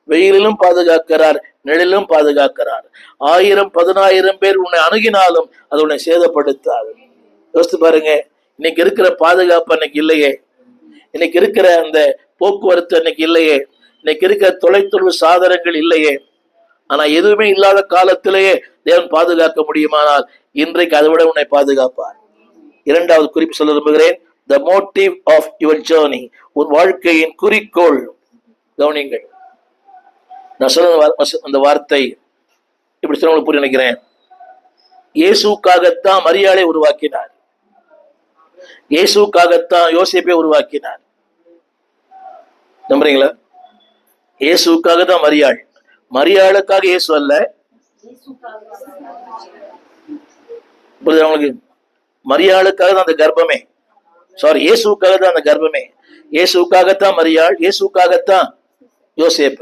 வெயிலிலும் பாதுகாக்கிறார், நிழலிலும் பாதுகாக்கிறார். 1000 10,000 பேர் உன்னை அணுகினாலும் அது உன்னை சேதப்படுத்தாது. யோசித்து பாருங்க, இன்னைக்கு இருக்கிற பாதுகாப்பு அன்னைக்கு இல்லையே, இன்னைக்கு இருக்கிற அந்த போக்குவரத்து அன்னைக்கு இல்லையே, இன்னைக்கு இருக்கிற தொலைத்தொடர்பு சாதனங்கள் இல்லையே. ஆனா எதுவுமே இல்லாத காலத்திலேயே தேவன் பாதுகாக்க முடியுமானால் இன்றைக்கு அதை விட உன்னை பாதுகாப்பார். இரண்டாவது குறிப்பு சொல்ல விரும்புகிறேன், the motive of your journey, உன் வாழ்க்கையின் குறிக்கோள். கவனிங்கள், நான் சொல்ல அந்த வார்த்தை இப்படி சொல்ல உங்களுக்கு புரிய நினைக்கிறேன். இயேசுக்காகத்தான் மரியாளை உருவாக்கினார், இயேசுக்காகத்தான் யோசேப்பை உருவாக்கினார். நம்புறீங்களா? இயேசுக்காக தான் மரியாள், மரியாளுக்காக இயேசு அல்ல. உங்களுக்கு மரியாளுக்காக தான் அந்த கர்ப்பமே, சாரி இயேசுக்காக தான் அந்த கர்ப்பமே. இயேசுக்காகத்தான் மரியாள், இயேசுக்காகத்தான் யோசேப்பு.